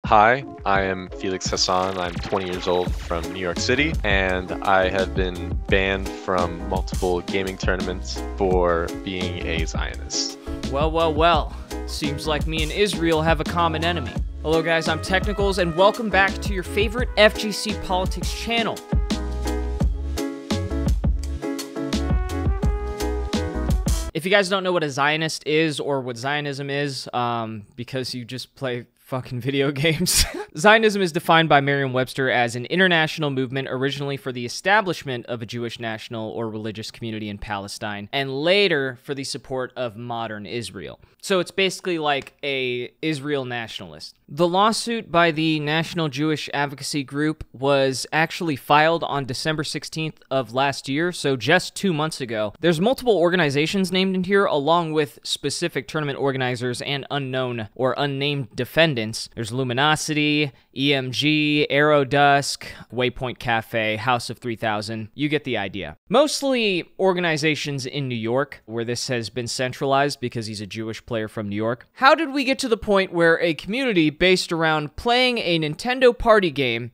Hi, I am Felix Hassan. I'm 20 years old from New York City, and I have been banned from multiple gaming tournaments for being a Zionist. Well. Seems like me and Israel have a common enemy. Hello guys, I'm Technicals, and welcome back to your favorite FGC Politics channel. If you guys don't know what a Zionist is or what Zionism is, because you just play fucking video games. Zionism is defined by Merriam-Webster as an international movement originally for the establishment of a Jewish national or religious community in Palestine, and later for the support of modern Israel. So it's basically like a Israel nationalist. The lawsuit by the National Jewish Advocacy Group was actually filed on December 16th of last year, so just 2 months ago. There's multiple organizations named in here, along with specific tournament organizers and unknown or unnamed defendants. There's Luminosity, EMG, Aerodusk, Waypoint Cafe, House of 3000. You get the idea. Mostly organizations in New York, where this has been centralized because he's a Jewish player from New York. How did we get to the point where a community based around playing a Nintendo party game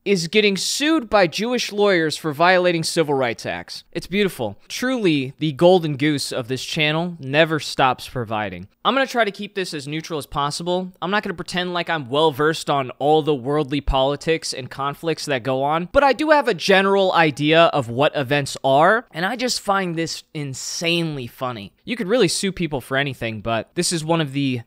is getting sued by Jewish lawyers for violating civil rights acts? It's beautiful. Truly, the golden goose of this channel never stops providing. I'm going to try to keep this as neutral as possible. I'm not going to pretend like I'm well-versed on all the worldly politics and conflicts that go on, but I do have a general idea of what events are, and I just find this insanely funny. You could really sue people for anything, but this is one of the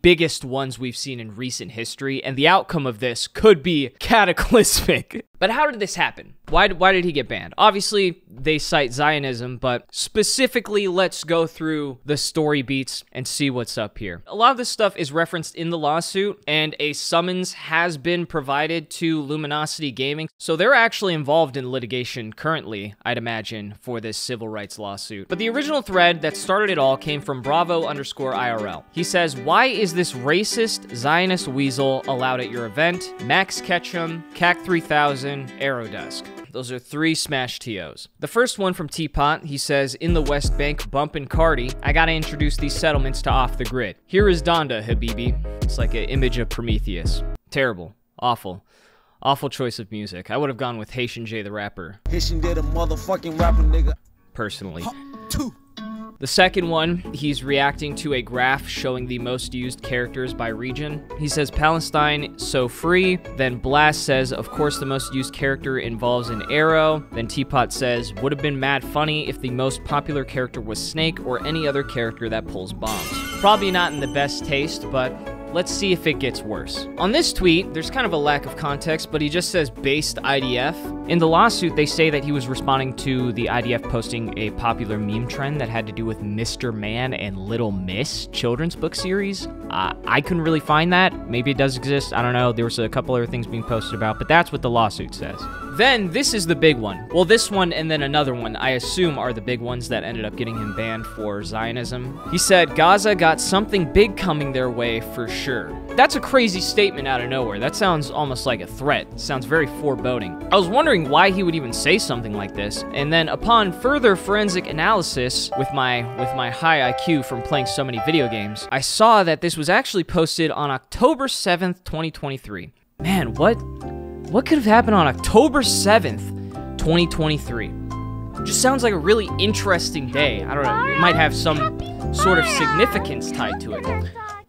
biggest ones we've seen in recent history, and the outcome of this could be cataclysmic. But how did this happen? Why did he get banned? Obviously, they cite Zionism, but specifically, let's go through the story beats and see what's up here. A lot of this stuff is referenced in the lawsuit, and a summons has been provided to Luminosity Gaming, so they're actually involved in litigation currently, I'd imagine, for this civil rights lawsuit. But the original thread that started it all came from Bravo_IRL. He says, "Why is this racist Zionist weasel allowed at your event? Max Ketchum, CAC 3000, Aerodusk." Those are 3 smash TOs. The first one from Teapot, he says, "In the West Bank, bumpin' Cardi, I gotta introduce these settlements to Off the Grid. Here is Donda, Habibi." It's like an image of Prometheus. Terrible. Awful. Awful choice of music. I would have gone with Haitian J the Rapper. Haitian J the motherfucking rapper, nigga. Personally. The second one, he's reacting to a graph showing the most used characters by region. He says, "Palestine, so free." Then Blast says, "Of course the most used character involves an arrow." Then Teapot says, "Would have been mad funny if the most popular character was Snake or any other character that pulls bombs." Probably not in the best taste, but let's see if it gets worse. On this tweet, there's kind of a lack of context, but he just says based IDF. In the lawsuit, they say that he was responding to the IDF posting a popular meme trend that had to do with Mr. Man and Little Miss children's book series. I couldn't really find that. Maybe it does exist. I don't know. There was a couple other things being posted about, but that's what the lawsuit says. Then, this is the big one. Well, this one and then another one, I assume, are the big ones that ended up getting him banned for Zionism. He said, "Gaza got something big coming their way for sure." That's a crazy statement out of nowhere. That sounds almost like a threat. It sounds very foreboding. I was wondering why he would even say something like this, and then upon further forensic analysis with my high IQ from playing so many video games, I saw that this was actually posted on October 7th, 2023. Man, what could have happened on October 7th, 2023? Just sounds like a really interesting day. I don't know, it might have some sort of significance tied to it.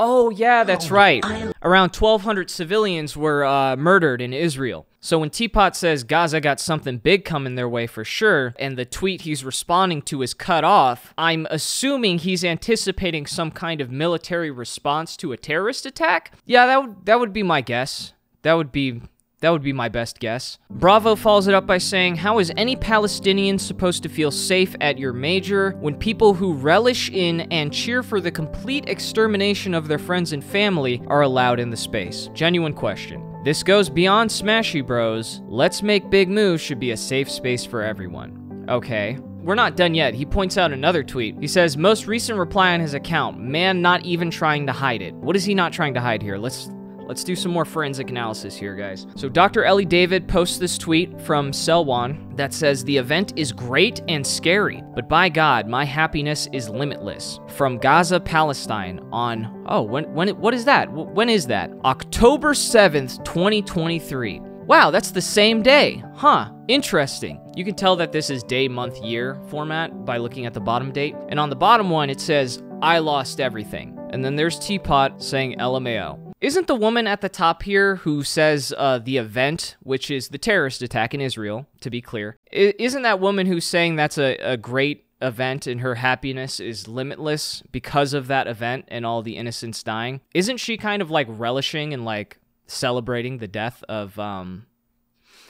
Oh yeah, that's right. Around 1,200 civilians were murdered in Israel. So when Teapot says Gaza got something big coming their way for sure, and the tweet he's responding to is cut off, I'm assuming he's anticipating some kind of military response to a terrorist attack? Yeah, that would be my guess. That would be my best guess. Bravo follows it up by saying, "How is any Palestinian supposed to feel safe at your major when people who relish in and cheer for the complete extermination of their friends and family are allowed in the space?" Genuine question. This goes beyond Smashy Bros. Let's Make Big Moves should be a safe space for everyone. Okay. We're not done yet. He points out another tweet. He says, "Most recent reply on his account, man not even trying to hide it." What is he not trying to hide here? Let's Let's do some more forensic analysis here, guys. So Dr. Ellie David posts this tweet from Selwan that says, the event is great and scary, but by God, my happiness is limitless. From Gaza, Palestine on, what is that? When is that? October 7th, 2023. Wow, that's the same day. Huh, interesting. You can tell that this is day, month, year format by looking at the bottom date. And on the bottom one, it says, I lost everything. And then there's Teapot saying LMAO. Isn't the woman at the top here who says the event, which is the terrorist attack in Israel, to be clear, isn't that woman who's saying that's a great event and her happiness is limitless because of that event and all the innocents dying? Isn't she kind of like relishing and like celebrating the death of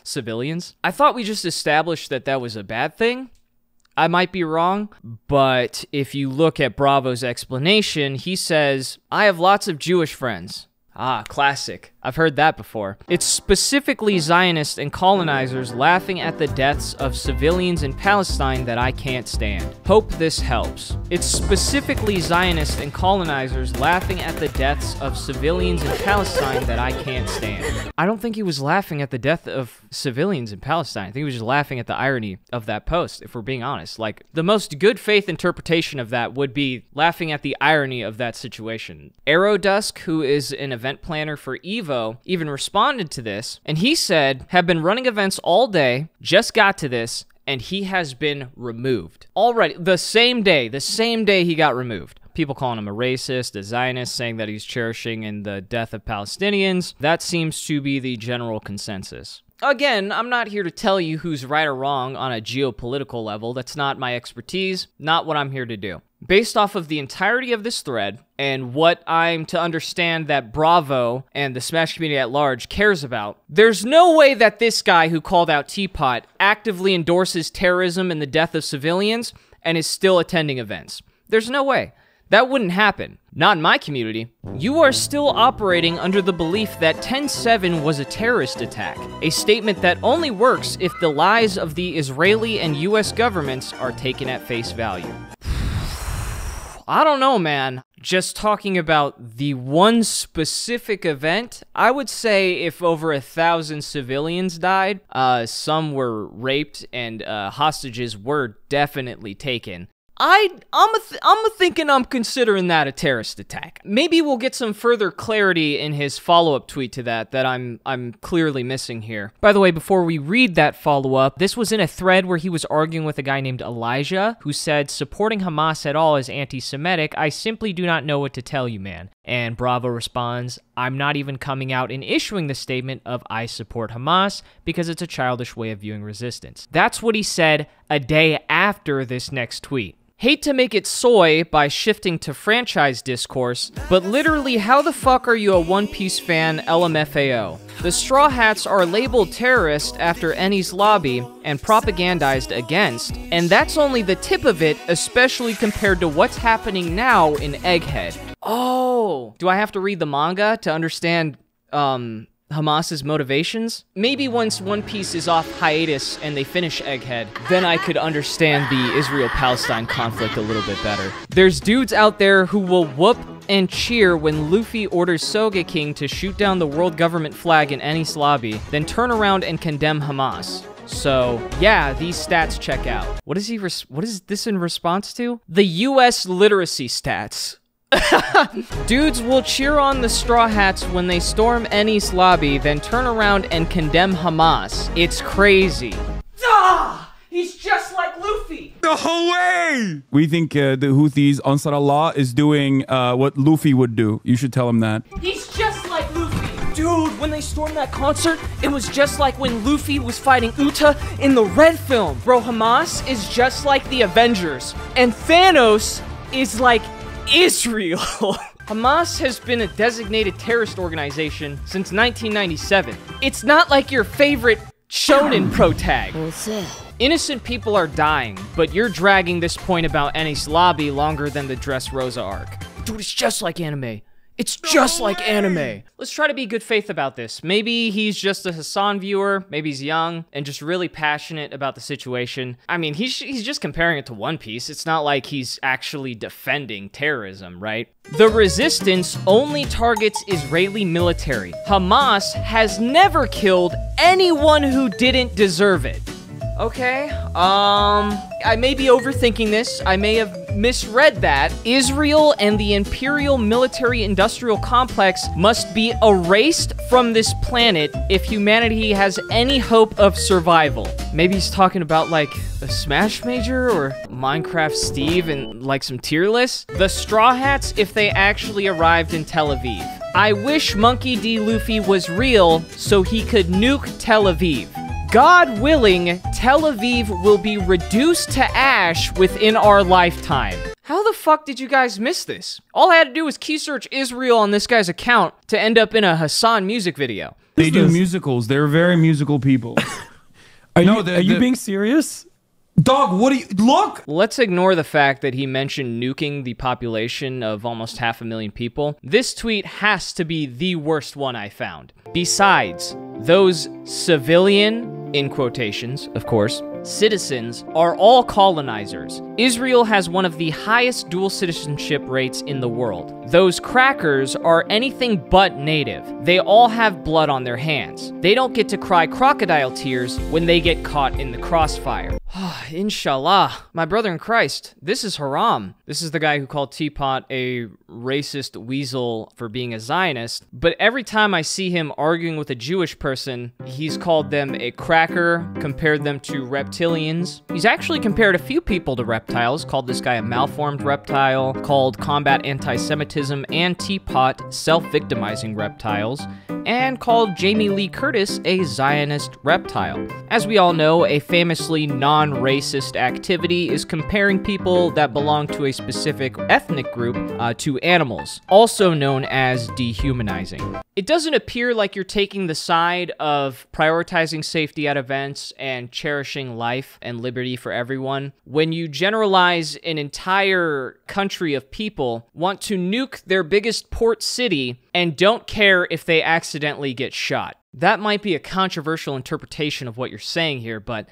civilians? I thought we just established that that was a bad thing. I might be wrong, but if you look at Bravo's explanation, he says, I have lots of Jewish friends. Ah, classic. I've heard that before. It's specifically Zionists and colonizers laughing at the deaths of civilians in Palestine that I can't stand. Hope this helps. It's specifically Zionists and colonizers laughing at the deaths of civilians in Palestine that I can't stand. I don't think he was laughing at the death of civilians in Palestine. I think he was just laughing at the irony of that post, if we're being honest. Like, the most good faith interpretation of that would be laughing at the irony of that situation. Aerodusk, who is an event planner for EVO, even responded to this, and he said, have been running events all day, just got to this, and he has been removed. Already, the same day he got removed. People calling him a racist, a Zionist, saying that he's cherishing in the death of Palestinians. That seems to be the general consensus. Again, I'm not here to tell you who's right or wrong on a geopolitical level. That's not my expertise, not what I'm here to do. Based off of the entirety of this thread and what I'm to understand that Bravo and the Smash community at large cares about, there's no way that this guy who called out Teapot actively endorses terrorism and the death of civilians and is still attending events. There's no way. That wouldn't happen. Not in my community. You are still operating under the belief that 10/7 was a terrorist attack, a statement that only works if the lies of the Israeli and US governments are taken at face value. I don't know, man. Just talking about the one specific event, I would say if over 1,000 civilians died, some were raped and hostages were definitely taken. I'm thinking I'm considering that a terrorist attack. Maybe we'll get some further clarity in his follow-up tweet to that I'm clearly missing here. By the way, before we read that follow-up, this was in a thread where he was arguing with a guy named Elijah, who said, supporting Hamas at all is anti-Semitic. I simply do not know what to tell you, man. And Bravo responds, I'm not even coming out and issuing the statement of I support Hamas because it's a childish way of viewing resistance. That's what he said a day after this next tweet. Hate to make it soy by shifting to franchise discourse, but literally how the fuck are you a One Piece fan LMFAO? The Straw Hats are labeled terrorist after Eni's lobby and propagandized against, and that's only the tip of it, especially compared to what's happening now in Egghead. Oh, do I have to read the manga to understand, Hamas's motivations? Maybe once One Piece is off hiatus and they finish Egghead, then I could understand the Israel-Palestine conflict a little bit better. There's dudes out there who will whoop and cheer when Luffy orders Sogeking to shoot down the world government flag in Eni's lobby, then turn around and condemn Hamas. So, yeah, these stats check out. What is this in response to? The US literacy stats. Dudes will cheer on the Straw Hats when they storm Eni's lobby, then turn around and condemn Hamas. It's crazy. Ah! He's just like Luffy! No way! We think the Houthis, Ansar Allah, is doing what Luffy would do. You should tell him that. He's just like Luffy! Dude, when they stormed that concert, it was just like when Luffy was fighting Uta in the Red film. Bro, Hamas is just like the Avengers. And Thanos is like Israel. Hamas has been a designated terrorist organization since 1997. It's not like your favorite shonen protag. Innocent people are dying, but you're dragging this point about Eni's lobby longer than the Dressrosa arc. Dude, it's just like anime. It's just like anime. Let's try to be good faith about this. Maybe he's just a Hassan viewer. Maybe he's young and just really passionate about the situation. I mean, he's just comparing it to One Piece. It's not like he's actually defending terrorism, right? The resistance only targets Israeli military. Hamas has never killed anyone who didn't deserve it. Okay, I may be overthinking this. I may have misread that. Israel and the imperial military-industrial complex must be erased from this planet if humanity has any hope of survival. Maybe he's talking about, like, a Smash Major or Minecraft Steve and, like, some tier lists. The Straw Hats if they actually arrived in Tel Aviv. I wish Monkey D. Luffy was real so he could nuke Tel Aviv. God willing, Tel Aviv will be reduced to ash within our lifetime. How the fuck did you guys miss this? All I had to do was key search Israel on this guy's account to end up in a Hassan music video. They do musicals. They're very musical people. Are you being serious? Dog, what do you... Look! Let's ignore the fact that he mentioned nuking the population of almost 500,000 people. This tweet has to be the worst one I found. Besides, those civilian, in quotations, of course, citizens are all colonizers. Israel has one of the highest dual citizenship rates in the world. Those crackers are anything but native. They all have blood on their hands. They don't get to cry crocodile tears when they get caught in the crossfire. Inshallah. My brother in Christ, this is haram. This is the guy who called Teapot a racist weasel for being a Zionist, but every time I see him arguing with a Jewish person, he's called them a cracker, compared them to reptilians. He's actually compared a few people to reptiles, called this guy a malformed reptile, called combat anti-Semitism and Teapot self-victimizing reptiles, and called Jamie Lee Curtis a Zionist reptile. As we all know, a famously non-racist activity is comparing people that belong to a specific ethnic group to animals, also known as dehumanizing. It doesn't appear like you're taking the side of prioritizing safety at events and cherishing life and liberty for everyone when you generalize an entire country of people, want to nuke their biggest port city, and don't care if they accidentally get shot. That might be a controversial interpretation of what you're saying here, but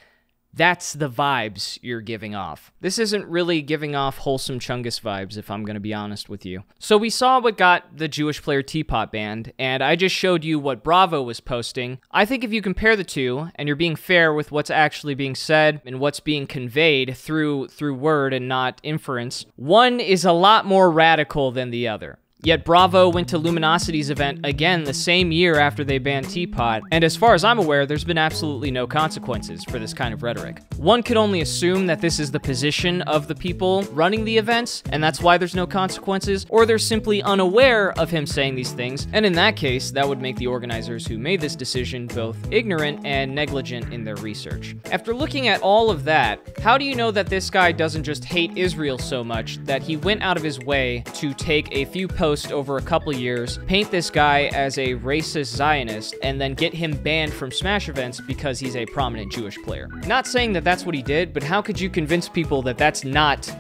that's the vibes you're giving off. This isn't really giving off wholesome Chungus vibes, if I'm going to be honest with you. So we saw what got the Jewish player Teapot banned, and I just showed you what Bravo was posting. I think if you compare the two, and you're being fair with what's actually being said and what's being conveyed through word and not inference, one is a lot more radical than the other. Yet Bravo went to Luminosity's event again the same year after they banned Teapot, and as far as I'm aware, there's been absolutely no consequences for this kind of rhetoric. One could only assume that this is the position of the people running the events, and that's why there's no consequences, or they're simply unaware of him saying these things, and in that case, that would make the organizers who made this decision both ignorant and negligent in their research. After looking at all of that, how do you know that this guy doesn't just hate Israel so much that he went out of his way to take a few posts over a couple years, paint this guy as a racist Zionist, and then get him banned from Smash events because he's a prominent Jewish player? Not saying that that's what he did, but how could you convince people that that's not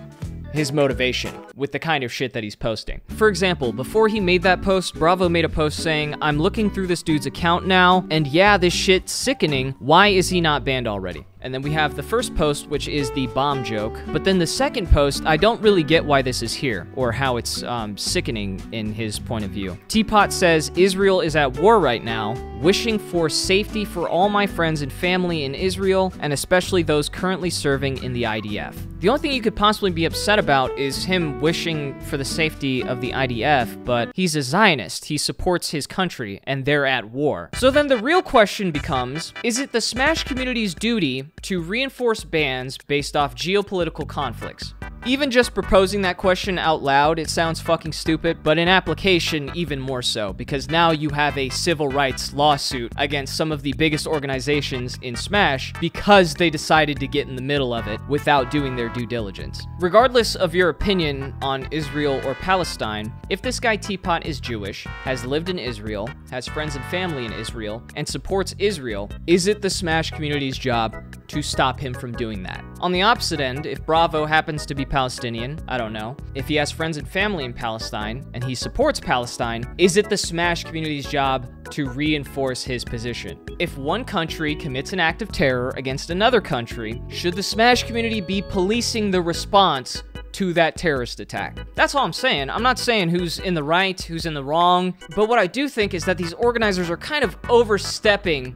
his motivation with the kind of shit that he's posting? For example, before he made that post, Bravo made a post saying, "I'm looking through this dude's account now, and yeah, this shit's sickening. Why is he not banned already?" And then we have the first post, which is the bomb joke. But then the second post, I don't really get why this is here, or how it's sickening in his point of view. Teapot says, "Israel is at war right now, wishing for safety for all my friends and family in Israel, and especially those currently serving in the IDF." The only thing you could possibly be upset about is him wishing for the safety of the IDF, but he's a Zionist. He supports his country, and they're at war. So then the real question becomes, is it the Smash community's duty to reinforce bans based off geopolitical conflicts? Even just proposing that question out loud, it sounds fucking stupid, but in application, even more so, because now you have a civil rights lawsuit against some of the biggest organizations in Smash because they decided to get in the middle of it without doing their due diligence. Regardless of your opinion on Israel or Palestine, if this guy Teapot is Jewish, has lived in Israel, has friends and family in Israel, and supports Israel, is it the Smash community's job to stop him from doing that? On the opposite end, if Bravo happens to be Palestinian, I don't know, if he has friends and family in Palestine, and he supports Palestine, is it the Smash community's job to reinforce his position? If one country commits an act of terror against another country, should the Smash community be policing the response to that terrorist attack? That's all I'm saying. I'm not saying who's in the right, who's in the wrong, but what I do think is that these organizers are kind of overstepping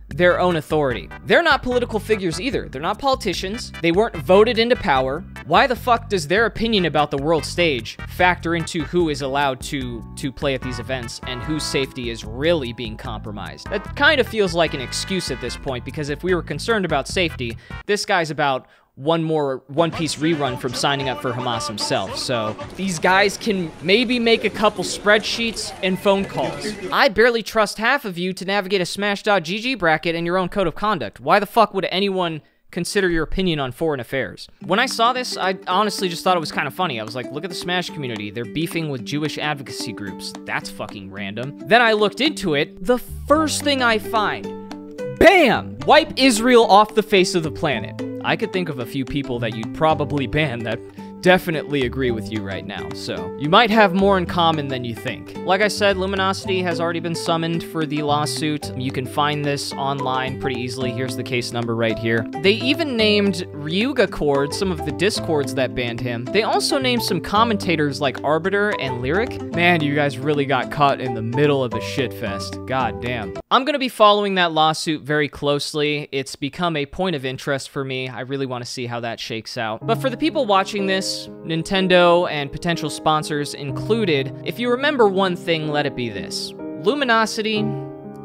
their own authority. They're not political figures either. They're not politicians. They weren't voted into power. Why the fuck does their opinion about the world stage factor into who is allowed to play at these events and whose safety is really being compromised? That kind of feels like an excuse at this point, because if we were concerned about safety, this guy's about one more One Piece rerun from signing up for Hamas himself. So these guys can maybe make a couple spreadsheets and phone calls. I barely trust half of you to navigate a Smash.gg bracket and your own code of conduct. Why the fuck would anyone consider your opinion on foreign affairs? When I saw this, I honestly just thought it was kind of funny. I was like, look at the Smash community. They're beefing with Jewish advocacy groups. That's fucking random. Then I looked into it. The first thing I find, bam! Wipe Israel off the face of the planet. I could think of a few people that you'd probably ban that definitely agree with you right now, so you might have more in common than you think. Like I said, Luminosity has already been summoned for the lawsuit. You can find this online pretty easily. Here's the case number right here. They even named Ryuga Cord, some of the discords that banned him. They also named some commentators like Arbiter and Lyric. Man, you guys really got caught in the middle of the shitfest. God damn. I'm gonna be following that lawsuit very closely. It's become a point of interest for me. I really want to see how that shakes out. But for the people watching this, Nintendo and potential sponsors included, if you remember one thing, let it be this. Luminosity,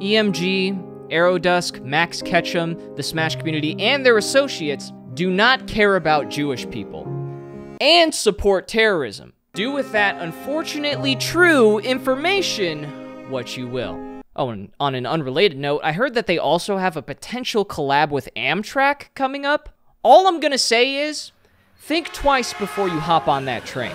EMG, Aerodusk, Max Ketchum, the Smash community, and their associates do not care about Jewish people and support terrorism. Do with that unfortunately true information what you will. Oh, and on an unrelated note, I heard that they also have a potential collab with Amtrak coming up. All I'm gonna say is, think twice before you hop on that train.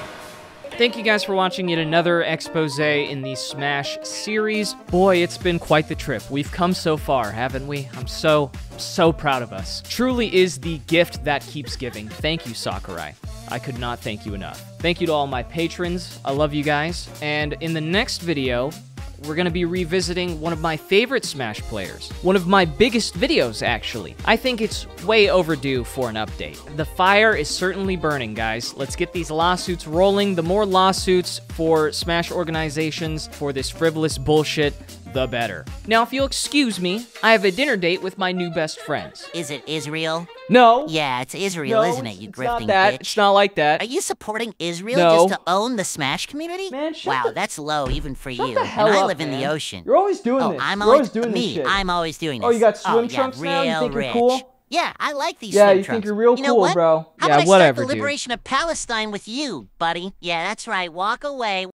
Thank you guys for watching yet another expose in the Smash series. Boy, it's been quite the trip. We've come so far, haven't we? I'm so proud of us. Truly is the gift that keeps giving. Thank you, Sakurai. I could not thank you enough. Thank you to all my patrons. I love you guys. And in the next video, we're gonna be revisiting one of my favorite Smash players. One of my biggest videos, actually. I think it's way overdue for an update. The fire is certainly burning, guys. Let's get these lawsuits rolling. The more lawsuits for Smash organizations for this frivolous bullshit, the better. Now, if you'll excuse me, I have a dinner date with my new best friends. Is it Israel? No. Yeah, it's Israel, isn't it, you grifting not that. bitch? It's not like that. Are you supporting Israel No. just to own the Smash community? Man, wow, that's low even for you. the hell and I up, live in the man. ocean. You're always doing this. I'm You're always doing this me. shit. I'm always doing this. Oh, you got swim yeah, trunks now? You real think you're rich. cool? Yeah, I like these Yeah, swim you trunks. think you're real You know cool, what? bro. How Yeah, about I whatever, start the dude. liberation of Palestine with you, buddy? Yeah, that's right. Walk away.